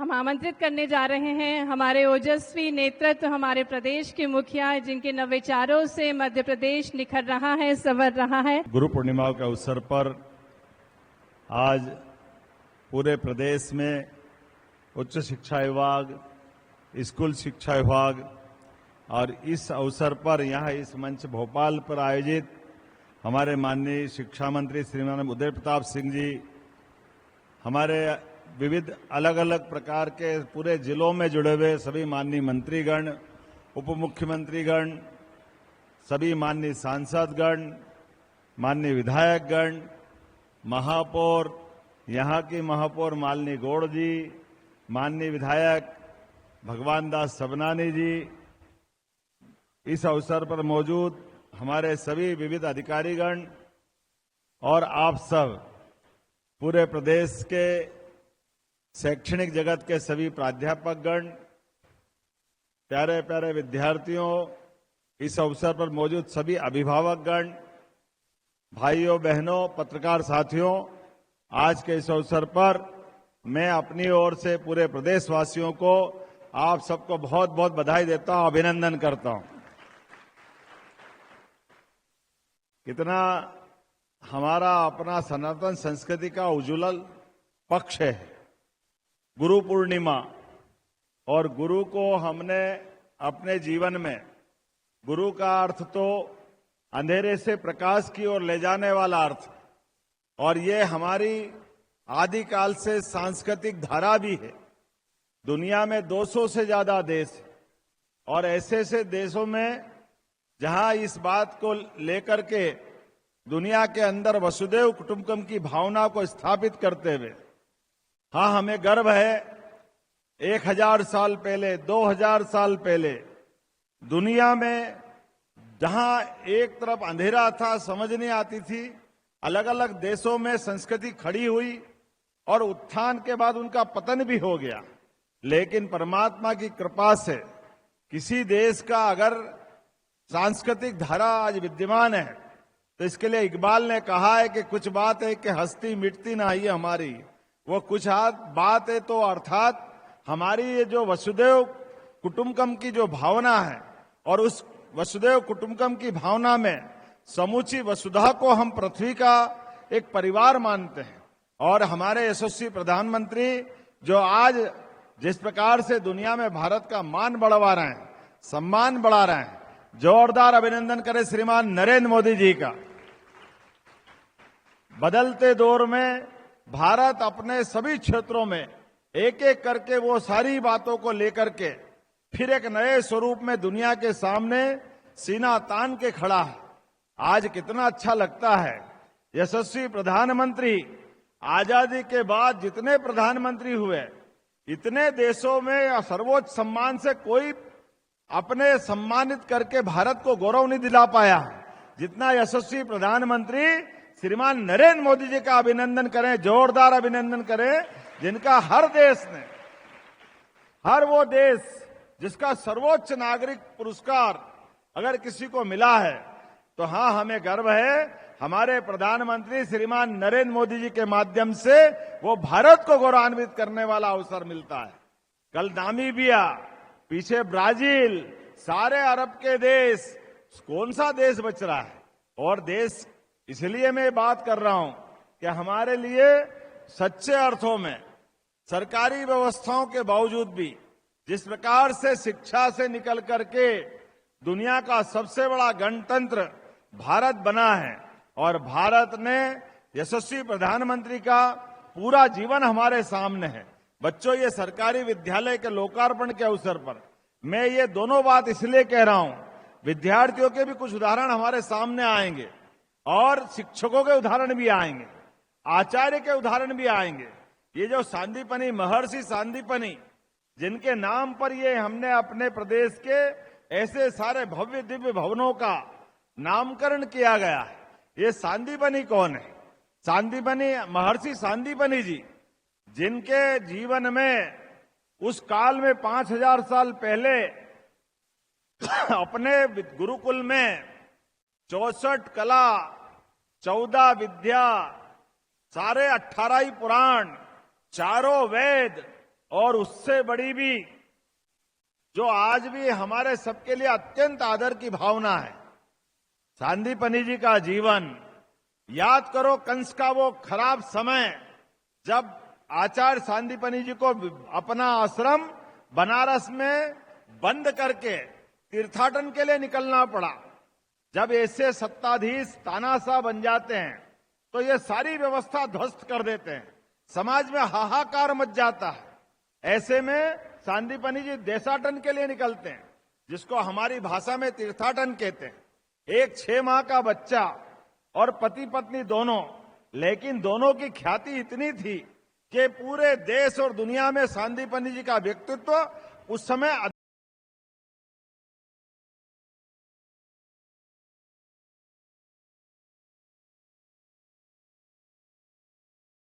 हम आमंत्रित करने जा रहे हैं हमारे ओजस्वी नेतृत्व, हमारे प्रदेश के मुखिया, जिनके नवविचारों से मध्य प्रदेश निखर रहा है, संवर रहा है। गुरु पूर्णिमा के अवसर पर आज पूरे प्रदेश में उच्च शिक्षा विभाग, स्कूल शिक्षा विभाग और इस अवसर पर यहाँ इस मंच भोपाल पर आयोजित हमारे माननीय शिक्षा मंत्री श्रीमान उदय प्रताप सिंह जी, हमारे विविध अलग अलग प्रकार के पूरे जिलों में जुड़े हुए सभी माननीय मंत्रीगण, उप मुख्यमंत्रीगण, सभी माननीय सांसदगण, माननीय विधायकगण, महापौर, यहाँ की महापौर मालिनी गौड़ जी, माननीय विधायक भगवान दास सबनानी जी, इस अवसर पर मौजूद हमारे सभी विविध अधिकारीगण और आप सब पूरे प्रदेश के शैक्षणिक जगत के सभी प्राध्यापकगण, प्यारे प्यारे विद्यार्थियों, इस अवसर पर मौजूद सभी अभिभावकगण, भाइयों बहनों, पत्रकार साथियों, आज के इस अवसर पर मैं अपनी ओर से पूरे प्रदेशवासियों को, आप सबको बहुत बहुत बधाई देता हूं, अभिनंदन करता हूं। कितना हमारा अपना सनातन संस्कृति का उज्ज्वल पक्ष है गुरु पूर्णिमा, और गुरु को हमने अपने जीवन में, गुरु का अर्थ तो अंधेरे से प्रकाश की ओर ले जाने वाला अर्थ, और ये हमारी आदिकाल से सांस्कृतिक धारा भी है। दुनिया में 200 से ज्यादा देश है, और ऐसे ऐसे देशों में जहां इस बात को लेकर के दुनिया के अंदर वसुदेव कुटुंबकम की भावना को स्थापित करते हुए, हाँ, हमें गर्व है, 1000 साल पहले, 2000 साल पहले दुनिया में जहां एक तरफ अंधेरा था, समझ नहीं आती थी, अलग अलग देशों में संस्कृति खड़ी हुई और उत्थान के बाद उनका पतन भी हो गया। लेकिन परमात्मा की कृपा से किसी देश का अगर सांस्कृतिक धारा आज विद्यमान है, तो इसके लिए इकबाल ने कहा है कि कुछ बात है कि हस्ती मिटती ना ही हमारी, वो कुछ बात है तो अर्थात हमारी ये जो वसुदेव कुटुंबकम की जो भावना है, और उस वसुदेव कुटुंबकम की भावना में समूची वसुधा को हम पृथ्वी का एक परिवार मानते हैं। और हमारे यशस्वी प्रधानमंत्री जो आज जिस प्रकार से दुनिया में भारत का मान बढ़वा रहे हैं, सम्मान बढ़ा रहे हैं, जोरदार अभिनंदन करें श्रीमान नरेंद्र मोदी जी का। बदलते दौर में भारत अपने सभी क्षेत्रों में एक एक करके वो सारी बातों को लेकर के फिर एक नए स्वरूप में दुनिया के सामने सीना तान के खड़ा है। आज कितना अच्छा लगता है, यशस्वी प्रधानमंत्री, आजादी के बाद जितने प्रधानमंत्री हुए, इतने देशों में सर्वोच्च सम्मान से कोई अपने सम्मानित करके भारत को गौरव नहीं दिला पाया जितना यशस्वी प्रधानमंत्री श्रीमान नरेंद्र मोदी जी का अभिनंदन करें, जोरदार अभिनंदन करें, जिनका हर देश ने, हर वो देश जिसका सर्वोच्च नागरिक पुरस्कार अगर किसी को मिला है, तो हाँ, हमें गर्व है, हमारे प्रधानमंत्री श्रीमान नरेंद्र मोदी जी के माध्यम से वो भारत को गौरवान्वित करने वाला अवसर मिलता है। कल नामीबिया, पीछे ब्राजील, सारे अरब के देश, कौन सा देश बच रहा है? और देश, इसलिए मैं बात कर रहा हूं कि हमारे लिए सच्चे अर्थों में सरकारी व्यवस्थाओं के बावजूद भी जिस प्रकार से शिक्षा से निकल करके दुनिया का सबसे बड़ा गणतंत्र भारत बना है, और भारत ने यशस्वी प्रधानमंत्री का पूरा जीवन हमारे सामने है। बच्चों, ये सरकारी विद्यालय के लोकार्पण के अवसर पर मैं ये दोनों बात इसलिए कह रहा हूं, विद्यार्थियों के भी कुछ उदाहरण हमारे सामने आएंगे और शिक्षकों के उदाहरण भी आएंगे, आचार्य के उदाहरण भी आएंगे। ये जो सांदीपनि, महर्षि सांदीपनि, जिनके नाम पर ये हमने अपने प्रदेश के ऐसे सारे भव्य दिव्य भवनों का नामकरण किया गया है, ये सांदीपनि कौन है? सांदीपनि, महर्षि सांदीपनि जी, जिनके जीवन में उस काल में 5000 साल पहले अपने गुरुकुल में 64 कला, 14 विद्या, सारे 18 ही पुराण, चारों वेद, और उससे बड़ी भी जो आज भी हमारे सबके लिए अत्यंत आदर की भावना है, सांदीपनि जी का जीवन। याद करो कंस का वो खराब समय, जब आचार्य सांदीपनि जी को अपना आश्रम बनारस में बंद करके तीर्थाटन के लिए निकलना पड़ा। जब ऐसे सत्ताधीश तानाशाह बन जाते हैं तो ये सारी व्यवस्था ध्वस्त कर देते हैं, समाज में हाहाकार मच जाता है। ऐसे में सांदीपनि जी देशाटन के लिए निकलते हैं, जिसको हमारी भाषा में तीर्थाटन कहते हैं। एक 6 माह का बच्चा और पति पत्नी दोनों, लेकिन दोनों की ख्याति इतनी थी कि पूरे देश और दुनिया में सांदीपनि जी का व्यक्तित्व उस समय